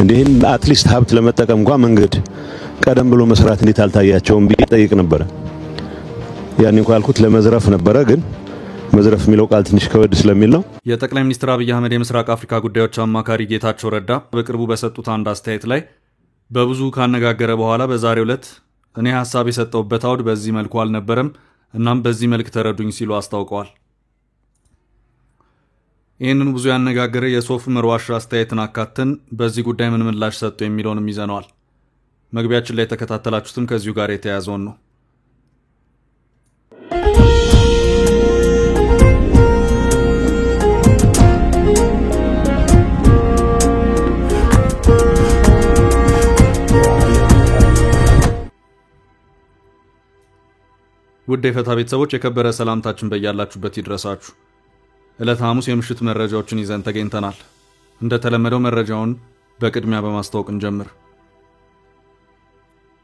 እንዴን አትሊስት ሀብት ለመጠቀም እንኳን መንገድ ቀደም ብሎ መስራት እንዴት አልታያቸውም ቢጠይቅ ነበር ያን እንኳን አልኩት ለመዝረፍ ነበር ግን መዝረፍ የሚለው ቃል ትንሽ ከወድ ስለሚል ነው የጠቅላይ ሚኒስትር አብይ አህመድ የምስራቅ አፍሪካ ጉዳዮች አማካሪ ጌታቸው ረዳ በቅርቡ በሰጡት አንድ አስተያየት ላይ በብዙ ካነጋገረ በኋላ በዛሬው ዕለት እኔ ሐሳብ የሰጠውበት አውድ በዚህ መልኩ አልነበረም እናም በዚህ መልኩ ተረዱኝ ሲሉ አስታውቀዋል ይህንን ብዙ ያነጋገረ የሶፍ ዑመር ዋሻ አስተያየትን አካተን በዚህ ጉዳይ ምን ምላሽ ሰጡ የሚለውንም ይዘናል መግቢያችን ላይ ተከታተላችሁትም ከዚሁ ጋር የተያያዘው ነው ውድ የፈታ ቤተሰቦች የከበረ ሰላምታችን በእያላችሁበት ይድረሳችሁ ዕለት ሐሙስ የምሽት መረጃዎችን ይዘን ተገኝተናል እንደተለመደው መረጃውን በቅድሚያ በማስተዋወቅ እንጀምር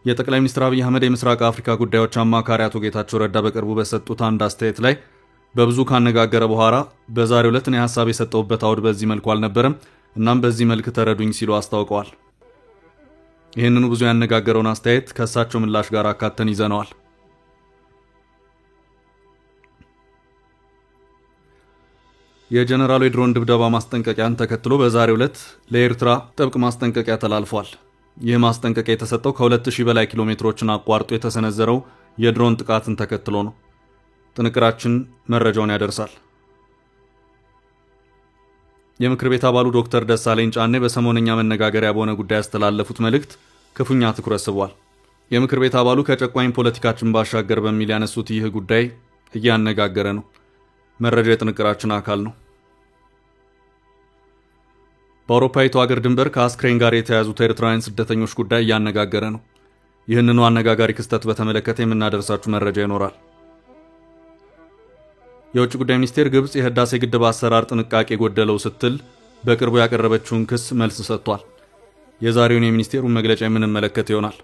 የጠቅላይ ሚኒስትር አብይ አህመድ የምስራቅ አፍሪካ ጉዳዮች አማካሪ አቶ ጌታቸው ረዳ በቅርቡ በሰጡት አንድ አስተያየት ላይ በብዙ ካነጋገረ በኋላ በዛሬው ዕለት እኔ ሐሳብ የሰጠውበት አውድ በዚህ መልኩ አልነበረም እናም በዚህ መልኩ ተረዱኝ ሲሉ አስታውቀዋል ይህንን ብዙ ያነጋገረውን አስተያየት ከሳቸው ምላሽ ጋር አካተን ይዘናል የጀነራሉ የድሮን ድብደባ ማስጠንቀቂያን ተከትሎ በዛሬው ዕለት ለኤርትራ ጥብቅ ማስጠንቀቂያ ተላልፏል ይህ ማስጠንቀቂያ የተሰጠው ከ2000 በላይ ኪሎ ሜትሮችን አቋርጦ የተሰነዘረው የድሮን ጥቃትን ተከትሎ ነው ጥንቅራችን መረጃውን ያደርሳል የምክር ቤት አባሉ ዶክተር ደሳለኝ ጫኔ በሰሞነኛ መነጋገሪያ በሆነ ጉዳይ ያስተላለፉት መልእክት ክፉኛ ትኩረት ስቧል የምክር ቤት አባሉ ከጨቋኝ ፖለቲካችን ባሻገር በሚል ያነሱት ይህ ጉዳይ እያነጋገረ ነው መረጃ የጥንቅራችን አካል ነው በአውሮፓዊቱ ሀገር ድንበር ከአስክሬን ጋር የተያዙት ኤርትራውያን ስደተኞች ጉዳይ እያነጋገረ ነው ይህንኑ አነጋጋሪ ክስተት በተመለከተ የምናደርሳችሁ መረጃ ይኖራል የውጭ ጉዳይ ሚኒስቴር ግብጽ የህዳሴ ግድብ አሰራር ጥንቃቄ ጎደለው ስትል በቅርቡ ያቀረበችውን ክስ መልስ ሰጥቷል የዛሬውን የሚኒስቴሩን መግለጫ የምንመለከት ይሆናል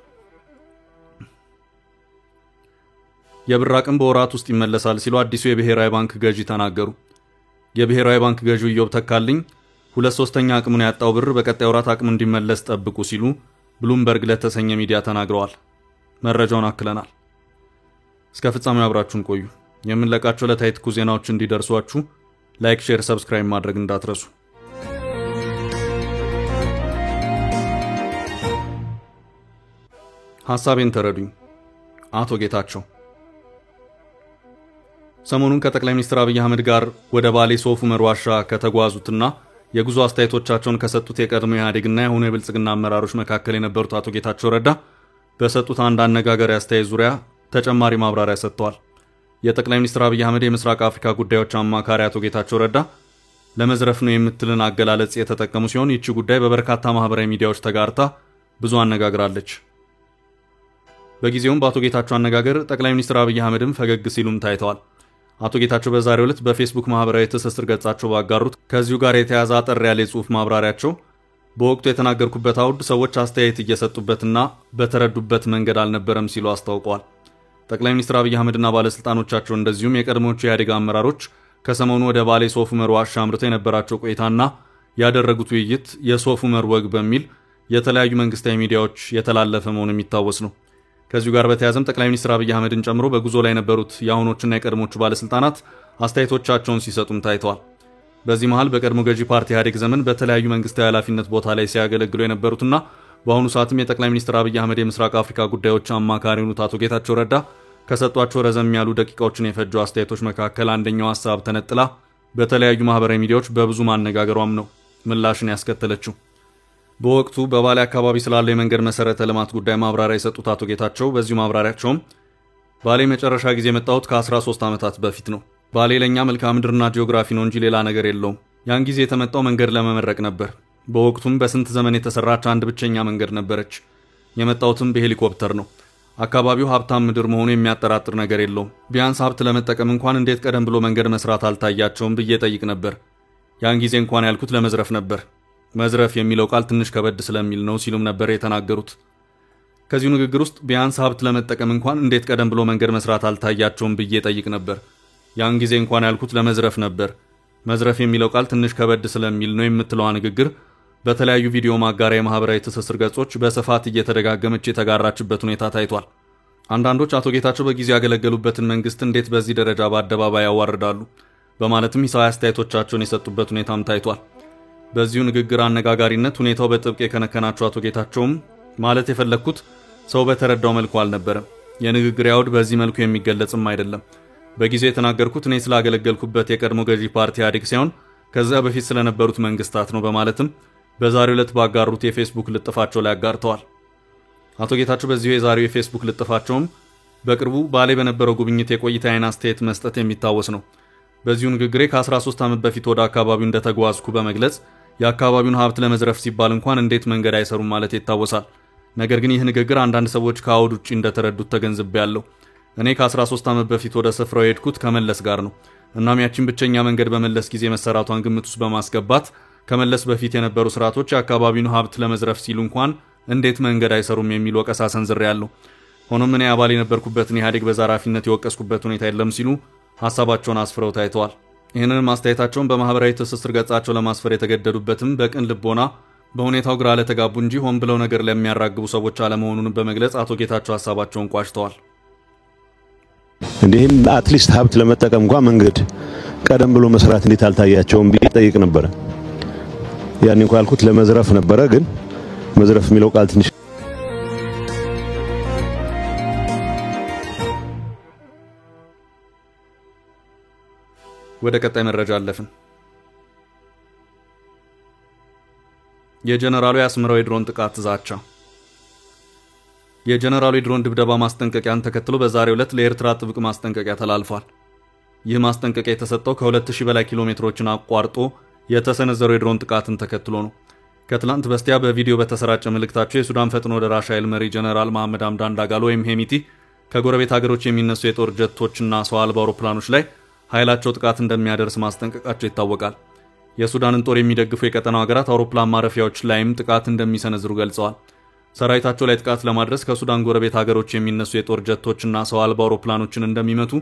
የብር አቅም በወራት ውስጥ ይመለሳል ሲሉ አዲሱ የብሔራዊ ባንክ ገዢ ተናገሩ የብሔራዊ ባንክ ገዢው ኢዮብ ተካልኝ 2/3 አቅሙን ያጣው ብር በቀጣይ ወራት አቅሙ እንዲመለስ ጠብቁ ሲሉ ብሉምበርግ ለተሰኘ ሚዲያ ተናግረዋል መረጃውን አክለናል እስከ ፍጻሜው አብራችሁን ቆዩ የምንለቃቸው ለታይትኩ ዜናዎች እንዲደርሷችሁ ላይክ ሼር ሰብስክራይብ ማድረግ እንዳትረሱ ሐሳቤን ተረዱኝ አቶ ጌታቸው ሰሞኑን ከጠቅላይ ሚኒስትር አብይ አህመድ ጋር ወደ ባሌ ሶፍ ዑመር ዋሻ ከተጓዙትና የጉዞ አስተያየቶቻቸውን ከሰጡት የቀድሞ ኢህአዴግና የሆኑ የብልጽግና አመራሮች መካከል የነበሩት አቶ ጌታቸው ረዳ በሰጡት አንድ አነጋጋሪ አስተያየት ዙሪያ ተጨማሪ ማብራሪያ ሰጥተዋል የጠቅላይ ሚኒስትር አብይ አህመድ የምስራቅ አፍሪካ ጉዳዮች አማካሪ አቶ ጌታቸው ረዳ ለመዝረፍ ነው የምትልን አገላለጽ የተጠቀሙ ሲሆን ይህች ጉዳይ በበርካታ ማህበራዊ ሚዲያዎች ተጋርታ ብዙ አነጋግራለች በጊዜውም በአቶ ጌታቸው አነጋገር ጠቅላይ ሚኒስትር አብይ አህመድም ፈገግ ሲሉም ታይተዋል አቶ ጌታቸው በዛሬው ዕለት በፌስቡክ ማህበራዊ ትስስር ገጻቸው ባጋሩት ከዚሁ ጋር የተያዘ አጠር ያለ ጽሑፍ ማብራሪያቸው በወቅቱ የተናገርኩበት አውድ ሰዎች አስተያየት እየሰጡበትና በተረዱበት መንገድ አልነበረም ሲሉ አስታውቀዋል ጠቅላይ ሚኒስትር አብይ አህመድና ባለስልጣኖቻቸው እንደዚሁም የቀድሞቹ የኢህአዴግ አመራሮች ከሰሞኑ ወደ ባሌ ሶፍ ዑመር ዋሻ አምርተው የነበራቸው ቆይታና ያደረጉት ውይይት የሶፍ ዑመር ወግ በሚል የተለያዩ መንግስታዊ ሚዲያዎች የተላለፈ መሆኑ የሚታወስ ነው ከዚሁ ጋር በተያያዘም ጠቅላይ ሚኒስትር አብይ አህመድን ጨምሮ በጉዞ ላይ የነበሩት የአሁኖችና የቀድሞቹ ባለስልጣናት አስተያየቶቻቸውን ሲሰጡም ታይተዋል በዚህ መሃል በቀድሞ ገዢ ፓርቲ ኢህአዴግ ዘመን በተለያዩ መንግስታዊ ኃላፊነት ቦታ ላይ ሲያገለግሉ የነበሩትና በአሁኑ ሰዓትም የጠቅላይ ሚኒስትር አብይ አህመድ የምስራቅ አፍሪካ ጉዳዮች አማካሪ ሆኑት አቶ ጌታቸው ረዳ ከሰጧቸው ረዘም ያሉ ደቂቃዎችን የፈጁ አስተያየቶች መካከል አንደኛው ሐሳብ ተነጥላ በተለያዩ ማህበራዊ ሚዲያዎች በብዙ ማነጋገሯም ነው ምላሽን ያስከተለችው በወቅቱ በባሌ አካባቢ ስላለው የመንገድ መሰረተ ልማት ጉዳይ ማብራሪያ የሰጡት አቶ ጌታቸው በዚሁ ማብራሪያቸውም ባሌ መጨረሻ ጊዜ የመጣሁት ከ13 ዓመታት በፊት ነው ባሌ ለኛ መልክዓ ምድርና ጂኦግራፊ ነው እንጂ ሌላ ነገር የለውም ያን ጊዜ የተመጣው መንገድ ለመመረቅ ነበር በወቅቱም በስንት ዘመን የተሰራች አንድ ብቸኛ መንገድ ነበረች የመጣሁትም በሄሊኮፕተር ነው አካባቢው ሀብታም ምድር መሆኑ የሚያጠራጥር ነገር የለውም ቢያንስ ሀብት ለመጠቀም እንኳን እንዴት ቀደም ብሎ መንገድ መስራት አልታያቸውም ብዬ ጠይቅ ነበር ያን ጊዜ እንኳን ያልኩት ለመዝረፍ ነበር መዝረፍ የሚለው ቃል ትንሽ ከበድ ስለሚል ነው ሲሉም ነበር የተናገሩት ከዚሁ ንግግር ውስጥ ቢያንስ ሀብት ለመጠቀም እንኳን እንዴት ቀደም ብሎ መንገድ መስራት አልታያቸውም ብዬ ጠይቅ ነበር ያን ጊዜ እንኳን ያልኩት ለመዝረፍ ነበር መዝረፍ የሚለው ቃል ትንሽ ከበድ ስለሚል ነው የምትለው ንግግር በተለያዩ ቪዲዮ ማጋሪያ የማህበራዊ ትስስር ገጾች በስፋት እየተደጋገመች የተጋራችበት ሁኔታ ታይቷል። አንዳንዶች አቶ ጌታቸው በጊዜው ያገለገሉበትን መንግስት እንዴት በዚህ ደረጃ በአደባባይ ያዋርዳሉ በማለትም ሂሳዊ አስተያየቶቻቸውን የሰጡበት ሁኔታም ታይቷል። በዚሁ ንግግር አነጋጋሪነት ሁኔታው በጥብቅ የከነከናቸው አቶ ጌታቸውም ማለት የፈለኩት ሰው በተረዳው መልኩ አልነበረም፣ የንግግር ያውድ በዚህ መልኩ የሚገለጽም አይደለም፣ በጊዜው የተናገርኩት እኔ ስላገለገልኩበት የቀድሞ ገዢ ፓርቲ ኢህአዴግ ሳይሆን ከዛ በፊት ስለነበሩት መንግስታት ነው በማለትም በዛሬው ዕለት ባጋሩት የፌስቡክ ልጥፋቸው ላይ አጋርተዋል። አቶ ጌታቸው በዚሁ የዛሬው የፌስቡክ ልጥፋቸውም በቅርቡ ባሌ በነበረው ጉብኝት የቆይታዬን አስተያየት መስጠት የሚታወስ ነው። በዚሁ ንግግሬ ከ13 ዓመት በፊት ወደ አካባቢው እንደተጓዝኩ በመግለጽ የአካባቢውን ሀብት ለመዝረፍ ሲባል እንኳን እንዴት መንገድ አይሰሩም ማለት ይታወሳል። ነገር ግን ይህ ንግግር አንዳንድ ሰዎች ከአውድ ውጪ እንደተረዱት ተገንዝቤያለሁ። እኔ ከ13 ዓመት በፊት ወደ ስፍራው የሄድኩት ከመለስ ጋር ነው። እናም ያቺን ብቸኛ መንገድ በመለስ ጊዜ መሰራቷን ግምት ውስጥ በማስገባት ከመለስ በፊት የነበሩ ስርዓቶች የአካባቢውን ሀብት ለመዝረፍ ሲሉ እንኳን እንዴት መንገድ አይሰሩም የሚል ወቀሳ ሰንዝሬያለሁ። ሆኖም እኔ አባል የነበርኩበትን ኢህአዴግ በዘራፊነት የወቀስኩበት ሁኔታ የለም ሲሉ ሐሳባቸውን አስፍረው ታይተዋል። ይህንን ማስተያየታቸውን በማህበራዊ ትስስር ገጻቸው ለማስፈር የተገደዱበትም በቅን ልቦና በሁኔታው ግራ ለተጋቡ እንጂ ሆን ብለው ነገር ለሚያራግቡ ሰዎች አለመሆኑን በመግለጽ አቶ ጌታቸው ሐሳባቸውን ቋጭተዋል። እንዲህን አትሊስት ሀብት ለመጠቀም እንኳን መንገድ ቀደም ብሎ መስራት እንዴት አልታያቸውም ብዬ ጠይቅ ነበር። ያን እንኳን ያልኩት ለመዝረፍ ነበረ፣ ግን መዝረፍ የሚለው ቃል ትንሽ ወደ ቀጣይ መረጃ አለፍን። የጀነራሉ የአስመራው የድሮን ጥቃት ዛቻ። የጀነራሉ የድሮን ድብደባ ማስጠንቀቂያን ተከትሎ በዛሬው ዕለት ለኤርትራ ጥብቅ ማስጠንቀቂያ ተላልፏል። ይህ ማስጠንቀቂያ የተሰጠው ከ2000 በላይ ኪሎ ሜትሮችን አቋርጦ የተሰነዘረው የድሮን ጥቃትን ተከትሎ ነው። ከትላንት በስቲያ በቪዲዮ በተሰራጨ መልእክታቸው የሱዳን ፈጥኖ ደራሽ ኃይል መሪ ጀነራል መሐመድ ሐምዳን ዳጋሎ ወይም ሄሚቲ ከጎረቤት ሀገሮች የሚነሱ የጦር ጀቶችና ሰው አልባ አውሮፕላኖች ላይ ኃይላቸው ጥቃት እንደሚያደርስ ማስጠንቀቃቸው ይታወቃል። የሱዳንን ጦር የሚደግፉ የቀጠናው ሀገራት አውሮፕላን ማረፊያዎች ላይም ጥቃት እንደሚሰነዝሩ ገልጸዋል። ሰራዊታቸው ላይ ጥቃት ለማድረስ ከሱዳን ጎረቤት ሀገሮች የሚነሱ የጦር ጀቶችና ሰው አልባ አውሮፕላኖችን እንደሚመቱ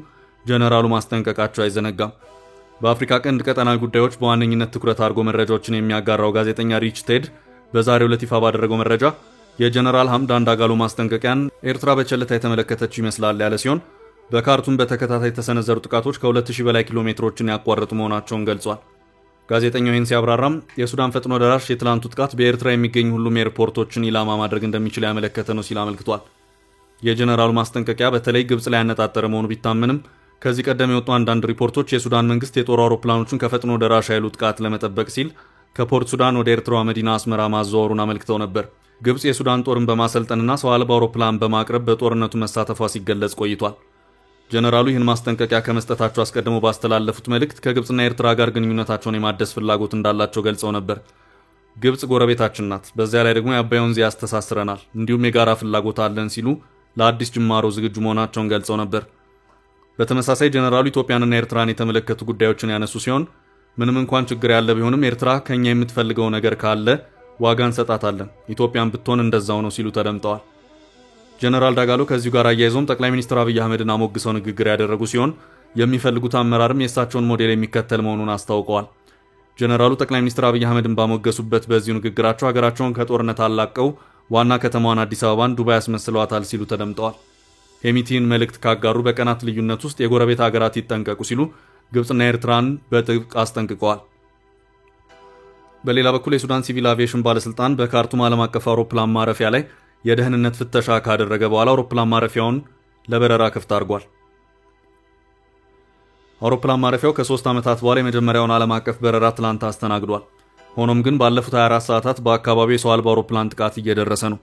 ጀነራሉ ማስጠንቀቃቸው አይዘነጋም። በአፍሪካ ቀንድ ቀጠናዊ ጉዳዮች በዋነኝነት ትኩረት አድርጎ መረጃዎችን የሚያጋራው ጋዜጠኛ ሪች ቴድ በዛሬው ዕለት ይፋ ባደረገው መረጃ የጀነራል ሐምዳን ዳጋሎ ማስጠንቀቂያን ኤርትራ በቸልታ የተመለከተችው ይመስላል ያለ ሲሆን በካርቱም በተከታታይ የተሰነዘሩ ጥቃቶች ከ2000 በላይ ኪሎ ሜትሮችን ያቋረጡ መሆናቸውን ገልጿል። ጋዜጠኛው ይህን ሲያብራራም የሱዳን ፈጥኖ ደራሽ የትላንቱ ጥቃት በኤርትራ የሚገኙ ሁሉም ኤርፖርቶችን ኢላማ ማድረግ እንደሚችል ያመለከተ ነው ሲል አመልክቷል። የጀነራሉ ማስጠንቀቂያ በተለይ ግብጽ ላይ ያነጣጠረ መሆኑ ቢታመንም ከዚህ ቀደም የወጡ አንዳንድ ሪፖርቶች የሱዳን መንግስት የጦር አውሮፕላኖችን ከፈጥኖ ደራሽ ኃይሉ ጥቃት ለመጠበቅ ሲል ከፖርት ሱዳን ወደ ኤርትራዋ መዲና አስመራ ማዘዋወሩን አመልክተው ነበር። ግብጽ የሱዳን ጦርን በማሰልጠንና ሰው አልባ አውሮፕላን በማቅረብ በጦርነቱ መሳተፏ ሲገለጽ ቆይቷል። ጀነራሉ ይህን ማስጠንቀቂያ ከመስጠታቸው አስቀድሞ ባስተላለፉት መልእክት ከግብጽና ኤርትራ ጋር ግንኙነታቸውን የማደስ ፍላጎት እንዳላቸው ገልጸው ነበር። ግብጽ ጎረቤታችን ናት፣ በዚያ ላይ ደግሞ የአባይ ወንዝ ያስተሳስረናል፣ እንዲሁም የጋራ ፍላጎት አለን ሲሉ ለአዲስ ጅማሮ ዝግጁ መሆናቸውን ገልጸው ነበር። በተመሳሳይ ጀነራሉ ኢትዮጵያንና ኤርትራን የተመለከቱ ጉዳዮችን ያነሱ ሲሆን ምንም እንኳን ችግር ያለ ቢሆንም ኤርትራ ከኛ የምትፈልገው ነገር ካለ ዋጋ እንሰጣታለን፣ ኢትዮጵያን ብትሆን እንደዛው ነው ሲሉ ተደምጠዋል። ጀነራል ዳጋሎ ከዚሁ ጋር አያይዘውም ጠቅላይ ሚኒስትር አብይ አህመድን አሞግሰው ንግግር ያደረጉ ሲሆን የሚፈልጉት አመራርም የእሳቸውን ሞዴል የሚከተል መሆኑን አስታውቀዋል። ጀነራሉ ጠቅላይ ሚኒስትር አብይ አህመድን ባሞገሱበት በዚሁ ንግግራቸው ሀገራቸውን ከጦርነት አላቀው ዋና ከተማዋን አዲስ አበባን ዱባይ ያስመስለዋታል ሲሉ ተደምጠዋል። ሄሚቲን መልእክት ካጋሩ በቀናት ልዩነት ውስጥ የጎረቤት ሀገራት ይጠንቀቁ ሲሉ ግብጽና ኤርትራን በጥብቅ አስጠንቅቀዋል። በሌላ በኩል የሱዳን ሲቪል አቪዬሽን ባለስልጣን በካርቱም ዓለም አቀፍ አውሮፕላን ማረፊያ ላይ የደህንነት ፍተሻ ካደረገ በኋላ አውሮፕላን ማረፊያውን ለበረራ ክፍት አድርጓል። አውሮፕላን ማረፊያው ከ3 ዓመታት በኋላ የመጀመሪያውን ዓለም አቀፍ በረራ ትላንት አስተናግዷል። ሆኖም ግን ባለፉት 24 ሰዓታት በአካባቢው የሰው አልባ አውሮፕላን ጥቃት እየደረሰ ነው።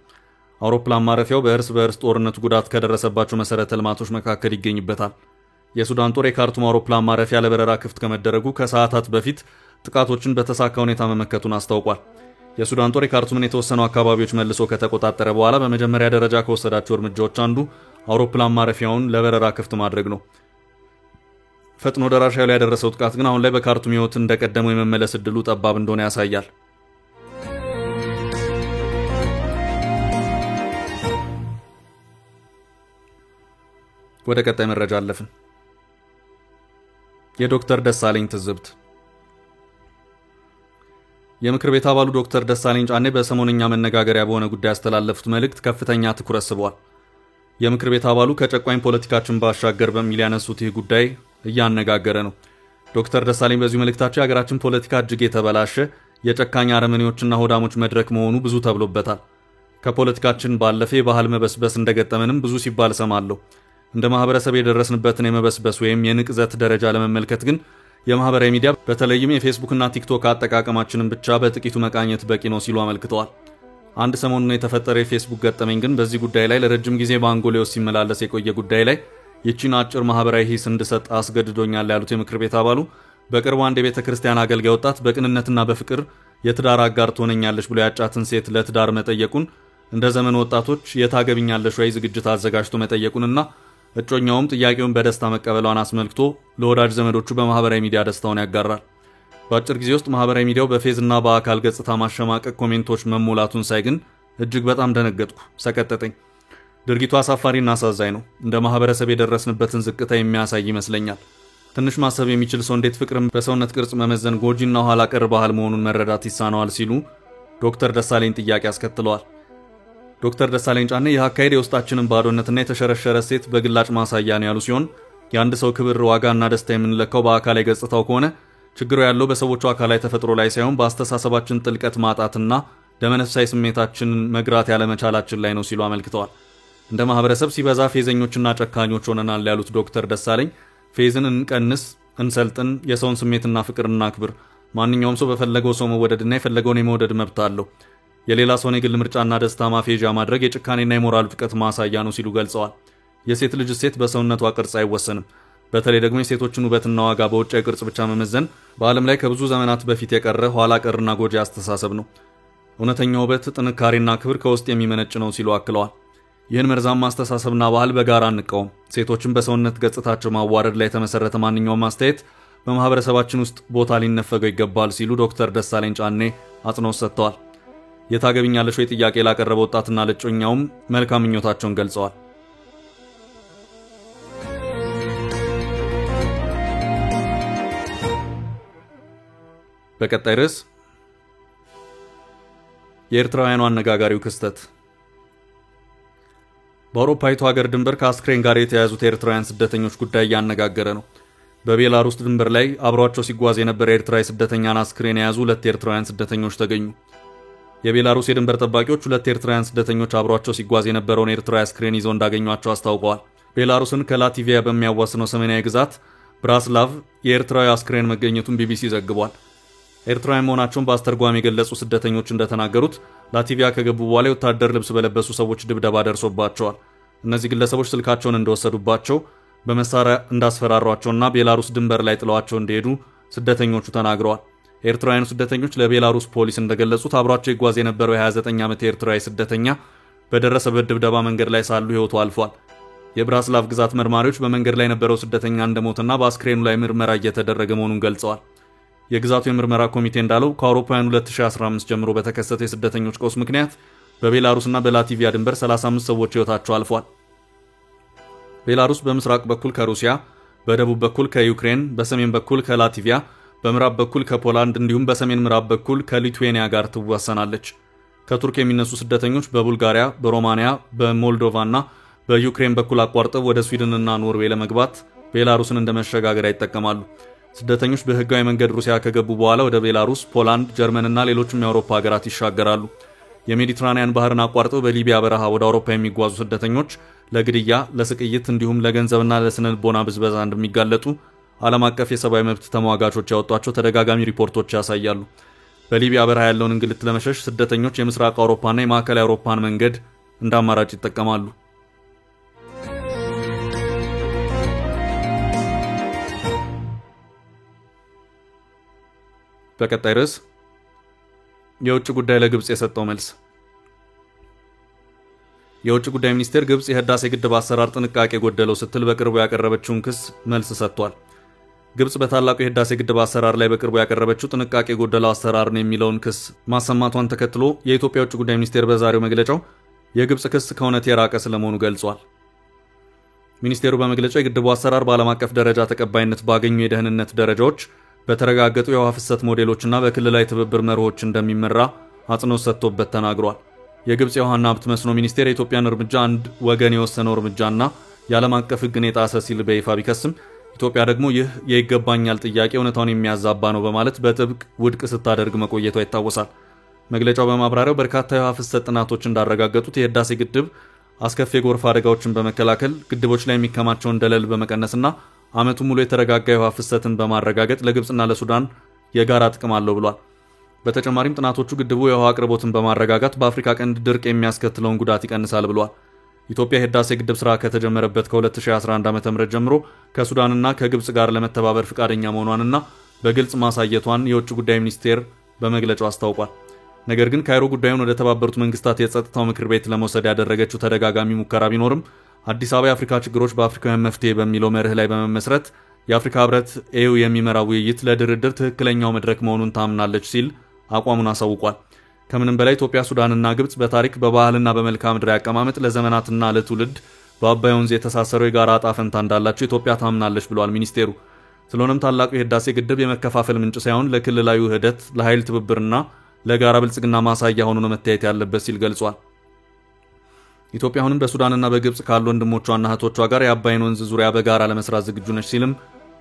አውሮፕላን ማረፊያው በእርስ በእርስ ጦርነቱ ጉዳት ከደረሰባቸው መሰረተ ልማቶች መካከል ይገኝበታል። የሱዳን ጦር የካርቱም አውሮፕላን ማረፊያ ለበረራ ክፍት ከመደረጉ ከሰዓታት በፊት ጥቃቶችን በተሳካ ሁኔታ መመከቱን አስታውቋል። የሱዳን ጦር የካርቱምን የተወሰኑ አካባቢዎች መልሶ ከተቆጣጠረ በኋላ በመጀመሪያ ደረጃ ከወሰዳቸው እርምጃዎች አንዱ አውሮፕላን ማረፊያውን ለበረራ ክፍት ማድረግ ነው። ፈጥኖ ደራሽ ኃይሉ ያደረሰው ጥቃት ግን አሁን ላይ በካርቱም ሕይወት እንደቀደመው የመመለስ እድሉ ጠባብ እንደሆነ ያሳያል። ወደ ቀጣይ መረጃ አለፍን። የዶክተር ደሳለኝ ትዝብት። የምክር ቤት አባሉ ዶክተር ደሳለኝ ጫኔ በሰሞነኛ መነጋገሪያ በሆነ ጉዳይ ያስተላለፉት መልእክት ከፍተኛ ትኩረት ስቧል። የምክር ቤት አባሉ ከጨቋኝ ፖለቲካችን ባሻገር በሚል ያነሱት ይህ ጉዳይ እያነጋገረ ነው። ዶክተር ደሳለኝ በዚህ መልእክታቸው የሀገራችን ፖለቲካ እጅግ የተበላሸ የጨካኝ አረመኔዎችና ሆዳሞች መድረክ መሆኑ ብዙ ተብሎበታል። ከፖለቲካችን ባለፈ የባህል መበስበስ እንደገጠመንም ብዙ ሲባል ሰማለሁ። እንደ ማህበረሰብ የደረስንበትን የመበስበስ ወይም የንቅዘት ደረጃ ለመመልከት ግን የማህበራዊ ሚዲያ በተለይም የፌስቡክና ቲክቶክ አጠቃቀማችንን ብቻ በጥቂቱ መቃኘት በቂ ነው ሲሉ አመልክተዋል። አንድ ሰሞኑን የተፈጠረ የፌስቡክ ገጠመኝ ግን በዚህ ጉዳይ ላይ ለረጅም ጊዜ በአንጎሌ ውስጥ ሲመላለስ የቆየ ጉዳይ ላይ ይቺን አጭር ማህበራዊ ሂስ እንድሰጥ አስገድዶኛል ያሉት የምክር ቤት አባሉ በቅርቡ አንድ የቤተ ክርስቲያን አገልጋይ ወጣት በቅንነትና በፍቅር የትዳር አጋር ትሆነኛለች ብሎ ያጫትን ሴት ለትዳር መጠየቁን እንደ ዘመን ወጣቶች የታገብኛለሽ ወይ ዝግጅት አዘጋጅቶ መጠየቁንና እጮኛውም ጥያቄውን በደስታ መቀበሏን አስመልክቶ ለወዳጅ ዘመዶቹ በማህበራዊ ሚዲያ ደስታውን ያጋራል። በአጭር ጊዜ ውስጥ ማህበራዊ ሚዲያው በፌዝና በአካል ገጽታ ማሸማቀቅ ኮሜንቶች መሞላቱን ሳይ ግን እጅግ በጣም ደነገጥኩ፣ ሰቀጠጠኝ። ድርጊቱ አሳፋሪና አሳዛኝ ነው። እንደ ማህበረሰብ የደረስንበትን ዝቅታ የሚያሳይ ይመስለኛል። ትንሽ ማሰብ የሚችል ሰው እንዴት ፍቅርን በሰውነት ቅርጽ መመዘን ጎጂና ኋላ ቀር ባህል መሆኑን መረዳት ይሳነዋል ሲሉ ዶክተር ደሳለኝ ጥያቄ አስከትለዋል። ዶክተር ደሳለኝ ጫኔ ይህ አካሄድ የውስጣችንን ባዶነትና የተሸረሸረ ሴት በግላጭ ማሳያ ነው ያሉ ሲሆን የአንድ ሰው ክብር፣ ዋጋና ደስታ የምንለካው በአካላዊ ገጽታው ከሆነ ችግሩ ያለው በሰዎቹ አካላዊ ተፈጥሮ ላይ ሳይሆን በአስተሳሰባችን ጥልቀት ማጣትና ደመነፍሳዊ ስሜታችንን መግራት ያለመቻላችን ላይ ነው ሲሉ አመልክተዋል። እንደ ማህበረሰብ ሲበዛ ፌዘኞችና ጨካኞች ሆነናል ያሉት ዶክተር ደሳለኝ ፌዝን እንቀንስ፣ እንሰልጥን፣ የሰውን ስሜትና ፍቅርና ክብር። ማንኛውም ሰው በፈለገው ሰው መወደድና የፈለገውን የመውደድ መብት አለው። የሌላ ሰውን የግል ምርጫና ደስታ ማፌዣ ማድረግ የጭካኔና የሞራል ውድቀት ማሳያ ነው ሲሉ ገልጸዋል። የሴት ልጅ ሴት በሰውነቷ ቅርጽ አይወሰንም። በተለይ ደግሞ የሴቶችን ውበትና ዋጋ በውጫዊ ቅርጽ ብቻ መመዘን በዓለም ላይ ከብዙ ዘመናት በፊት የቀረ ኋላ ቀርና ጎጂ አስተሳሰብ ነው። እውነተኛ ውበት፣ ጥንካሬና ክብር ከውስጥ የሚመነጭ ነው ሲሉ አክለዋል። ይህን መርዛማ አስተሳሰብና ባህል በጋራ እንቃወም። ሴቶችን በሰውነት ገጽታቸው ማዋረድ ላይ የተመሰረተ ማንኛውም አስተያየት በማህበረሰባችን ውስጥ ቦታ ሊነፈገው ይገባል ሲሉ ዶክተር ደሳለኝ ጫኔ አጽንኦት ሰጥተዋል። የታገብኛለሽ ወይ ጥያቄ ላቀረበ ወጣትና ለጮኛውም መልካም ምኞታቸውን ገልጸዋል። በቀጣይ ርዕስ የኤርትራውያኑ አነጋጋሪው ክስተት። በአውሮፓዊቱ ሀገር ድንበር ከአስክሬን ጋር የተያዙት ኤርትራውያን ስደተኞች ጉዳይ እያነጋገረ ነው። በቤላሩስ ድንበር ላይ አብሯቸው ሲጓዝ የነበረ ኤርትራዊ ስደተኛን አስክሬን የያዙ 2 ኤርትራውያን ስደተኞች ተገኙ። የቤላሩስ የድንበር ጠባቂዎች 2 ኤርትራውያን ስደተኞች አብሯቸው ሲጓዝ የነበረውን ኤርትራዊ አስክሬን ይዘው እንዳገኟቸው አስታውቀዋል። ቤላሩስን ከላቲቪያ በሚያዋስነው ሰሜናዊ ግዛት ብራስላቭ የኤርትራዊ አስክሬን መገኘቱን ቢቢሲ ዘግቧል። ኤርትራውያን መሆናቸውን በአስተርጓሚ የገለጹ ስደተኞች እንደተናገሩት ላቲቪያ ከገቡ በኋላ የወታደር ልብስ በለበሱ ሰዎች ድብደባ ደርሶባቸዋል። እነዚህ ግለሰቦች ስልካቸውን እንደወሰዱባቸው፣ በመሳሪያ እንዳስፈራሯቸውና ቤላሩስ ድንበር ላይ ጥለዋቸው እንደሄዱ ስደተኞቹ ተናግረዋል። ኤርትራውያኑ ስደተኞች ለቤላሩስ ፖሊስ እንደገለጹት አብሯቸው ይጓዝ የነበረው የ29 ዓመት ኤርትራዊ ስደተኛ በደረሰበት ድብደባ መንገድ ላይ ሳሉ ሕይወቱ አልፏል። የብራስላቭ ግዛት መርማሪዎች በመንገድ ላይ የነበረው ስደተኛ እንደሞተና በአስክሬኑ ላይ ምርመራ እየተደረገ መሆኑን ገልጸዋል። የግዛቱ የምርመራ ኮሚቴ እንዳለው ከአውሮፓውያን 2015 ጀምሮ በተከሰተ የስደተኞች ቀውስ ምክንያት በቤላሩስና በላቲቪያ ድንበር 35 ሰዎች ሕይወታቸው አልፏል። ቤላሩስ በምስራቅ በኩል ከሩሲያ፣ በደቡብ በኩል ከዩክሬን፣ በሰሜን በኩል ከላቲቪያ፣ በምዕራብ በኩል ከፖላንድ እንዲሁም በሰሜን ምዕራብ በኩል ከሊቱዌኒያ ጋር ትዋሰናለች። ከቱርክ የሚነሱ ስደተኞች በቡልጋሪያ፣ በሮማኒያ፣ በሞልዶቫና በዩክሬን በኩል አቋርጠው ወደ ስዊድንና ኖርዌይ ለመግባት ቤላሩስን እንደ መሸጋገሪያ ይጠቀማሉ። ስደተኞች በህጋዊ መንገድ ሩሲያ ከገቡ በኋላ ወደ ቤላሩስ፣ ፖላንድ፣ ጀርመንና ሌሎችም የአውሮፓ ሀገራት ይሻገራሉ። የሜዲትራኒያን ባህርን አቋርጠው በሊቢያ በረሃ ወደ አውሮፓ የሚጓዙ ስደተኞች ለግድያ፣ ለስቅይት እንዲሁም ለገንዘብና ለስነ ልቦና ብዝበዛ እንደሚጋለጡ ዓለም አቀፍ የሰብአዊ መብት ተሟጋቾች ያወጧቸው ተደጋጋሚ ሪፖርቶች ያሳያሉ። በሊቢያ በረሃ ያለውን እንግልት ለመሸሽ ስደተኞች የምስራቅ አውሮፓና የማዕከላዊ አውሮፓን መንገድ እንደ አማራጭ ይጠቀማሉ። በቀጣይ ርዕስ የውጭ ጉዳይ ለግብጽ የሰጠው መልስ። የውጭ ጉዳይ ሚኒስቴር ግብጽ የህዳሴ ግድብ አሰራር ጥንቃቄ ጎደለው ስትል በቅርቡ ያቀረበችውን ክስ መልስ ሰጥቷል። ግብጽ በታላቁ የህዳሴ ግድብ አሰራር ላይ በቅርቡ ያቀረበችው ጥንቃቄ ጎደለው አሰራር ነው የሚለውን ክስ ማሰማቷን ተከትሎ የኢትዮጵያ የውጭ ጉዳይ ሚኒስቴር በዛሬው መግለጫው የግብጽ ክስ ከእውነት የራቀ ስለመሆኑ ገልጿል። ሚኒስቴሩ በመግለጫው የግድቡ አሰራር በዓለም አቀፍ ደረጃ ተቀባይነት ባገኙ የደህንነት ደረጃዎች በተረጋገጡ የውሃ ፍሰት ሞዴሎችና በክልላዊ ትብብር መርሆች እንደሚመራ አጽንኦት ሰጥቶበት ተናግሯል። የግብጽ የውሃና ሀብት መስኖ ሚኒስቴር የኢትዮጵያን እርምጃ አንድ ወገን የወሰነው እርምጃና የዓለም አቀፍ ሕግን የጣሰ ሲል በይፋ ቢከስም ኢትዮጵያ ደግሞ ይህ የይገባኛል ጥያቄ እውነታውን የሚያዛባ ነው በማለት በጥብቅ ውድቅ ስታደርግ መቆየቷ ይታወሳል። መግለጫው በማብራሪያው በርካታ የውሃ ፍሰት ጥናቶች እንዳረጋገጡት የህዳሴ ግድብ አስከፊ የጎርፍ አደጋዎችን በመከላከል ግድቦች ላይ የሚከማቸውን ደለል በመቀነስና ዓመቱን ሙሉ የተረጋጋ የውሃ ፍሰትን በማረጋገጥ ለግብጽና ለሱዳን የጋራ ጥቅም አለው ብሏል። በተጨማሪም ጥናቶቹ ግድቡ የውሃ አቅርቦትን በማረጋጋት በአፍሪካ ቀንድ ድርቅ የሚያስከትለውን ጉዳት ይቀንሳል ብሏል። ኢትዮጵያ የህዳሴ ግድብ ስራ ከተጀመረበት ከ2011 ዓ.ም ጀምሮ ከሱዳንና ከግብጽ ጋር ለመተባበር ፍቃደኛ መሆኗንና በግልጽ ማሳየቷን የውጭ ጉዳይ ሚኒስቴር በመግለጫው አስታውቋል። ነገር ግን ካይሮ ጉዳዩን ወደ ተባበሩት መንግስታት የጸጥታው ምክር ቤት ለመውሰድ ያደረገችው ተደጋጋሚ ሙከራ ቢኖርም አዲስ አበባ የአፍሪካ ችግሮች በአፍሪካውያን መፍትሄ በሚለው መርህ ላይ በመመስረት የአፍሪካ ህብረት ኤዩ የሚመራው ውይይት ለድርድር ትክክለኛው መድረክ መሆኑን ታምናለች ሲል አቋሙን አሳውቋል። ከምንም በላይ ኢትዮጵያ፣ ሱዳንና ግብጽ በታሪክ በባህልና በመልክዓ ምድራዊ አቀማመጥ ለዘመናትና ለትውልድ በአባይ ወንዝ የተሳሰረው የጋራ ዕጣ ፈንታ እንዳላቸው ኢትዮጵያ ታምናለች ብሏል ሚኒስቴሩ። ስለሆነም ታላቁ የህዳሴ ግድብ የመከፋፈል ምንጭ ሳይሆን ለክልላዊ ውህደት፣ ለኃይል ትብብርና ለጋራ ብልጽግና ማሳያ ሆኖ ነው መታየት ያለበት ሲል ገልጿል። ኢትዮጵያ አሁንም በሱዳንና በግብጽ ካሉ ወንድሞቿና እህቶቿ ጋር የአባይን ወንዝ ዙሪያ በጋራ ለመስራት ዝግጁ ነች ሲልም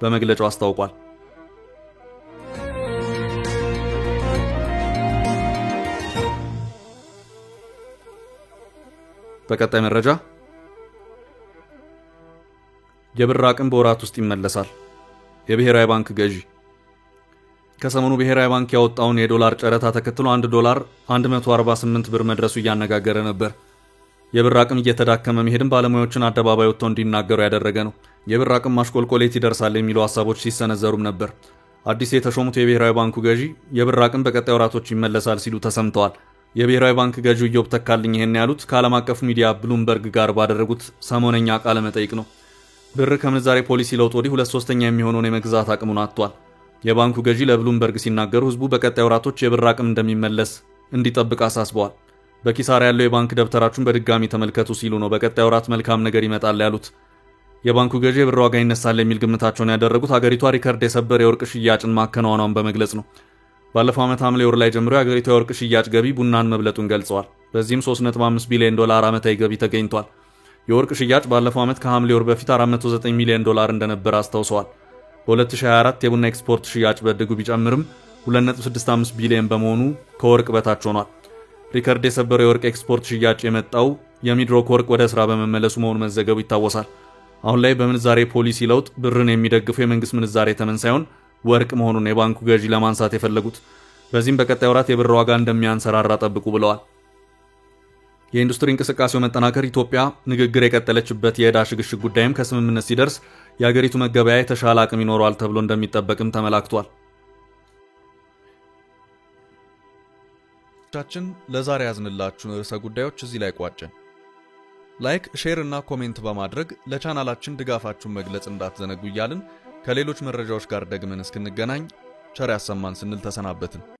በመግለጫው አስታውቋል። በቀጣይ መረጃ የብር አቅም በወራት ውስጥ ይመለሳል። የብሔራዊ ባንክ ገዢ ከሰሞኑ ብሔራዊ ባንክ ያወጣውን የዶላር ጨረታ ተከትሎ $1 148 ብር መድረሱ እያነጋገረ ነበር። የብር አቅም እየተዳከመ መሄድም ባለሙያዎችን አደባባይ ወጥተው እንዲናገሩ ያደረገ ነው። የብር አቅም ማሽቆልቆሌት ይደርሳል የሚሉ ሐሳቦች ሲሰነዘሩም ነበር። አዲስ የተሾሙት የብሔራዊ ባንኩ ገዢ የብር አቅም በቀጣይ ወራቶች ይመለሳል ሲሉ ተሰምተዋል። የብሔራዊ ባንክ ገዢው ኢዮብ ተካልኝ ይሄን ያሉት ከዓለም አቀፉ ሚዲያ ብሉምበርግ ጋር ባደረጉት ሰሞነኛ ቃለ መጠይቅ ነው። ብር ከምንዛሬ ፖሊሲ ለውጥ ወዲህ 2/3 የሚሆነውን የመግዛት አቅሙን አጥቷል። የባንኩ ገዢ ለብሉምበርግ ሲናገሩ ህዝቡ በቀጣይ ወራቶች የብር አቅም እንደሚመለስ እንዲጠብቅ አሳስበዋል። በኪሳራ ያለው የባንክ ደብተራችሁን በድጋሚ ተመልከቱ ሲሉ ነው በቀጣይ ወራት መልካም ነገር ይመጣል ያሉት። የባንኩ ገዢ የብር ዋጋ ይነሳል የሚል ግምታቸውን ያደረጉት ሀገሪቷ ሪከርድ የሰበረ የወርቅ ሽያጭን ማከናወኗን በመግለጽ ነው። ባለፈው ዓመት ሐምሌ ወር ላይ ጀምሮ የሀገሪቷ የወርቅ ሽያጭ ገቢ ቡናን መብለጡን ገልጸዋል። በዚህም $3.5 ቢሊዮን ዓመታዊ ገቢ ተገኝቷል። የወርቅ ሽያጭ ባለፈው ዓመት ከሐምሌ ወር በፊት $409 ሚሊዮን እንደነበር አስታውሰዋል። በ2024 የቡና ኤክስፖርት ሽያጭ በእጅጉ ቢጨምርም 2.65 ቢሊዮን በመሆኑ ከወርቅ በታች ሆኗል። ሪከርድ የሰበረው የወርቅ ኤክስፖርት ሽያጭ የመጣው የሚድሮክ ወርቅ ወደ ስራ በመመለሱ መሆኑ መዘገቡ ይታወሳል። አሁን ላይ በምንዛሬ ፖሊሲ ለውጥ ብርን የሚደግፉ የመንግስት ምንዛሬ ተመን ሳይሆን ወርቅ መሆኑን የባንኩ ገዢ ለማንሳት የፈለጉት። በዚህም በቀጣይ ወራት የብር ዋጋ እንደሚያንሰራራ ጠብቁ ብለዋል። የኢንዱስትሪ እንቅስቃሴው መጠናከር ኢትዮጵያ ንግግር የቀጠለችበት የዕዳ ሽግሽግ ጉዳይም ከስምምነት ሲደርስ የሀገሪቱ መገበያ የተሻለ አቅም ይኖረዋል ተብሎ እንደሚጠበቅም ተመላክቷል። ቻችን ለዛሬ ያዝንላችሁን ርዕሰ ጉዳዮች እዚህ ላይ ቋጨን። ላይክ፣ ሼር እና ኮሜንት በማድረግ ለቻናላችን ድጋፋችሁን መግለጽ እንዳትዘነጉ እያልን ከሌሎች መረጃዎች ጋር ደግመን እስክንገናኝ ቸር ያሰማን ስንል ተሰናበትን።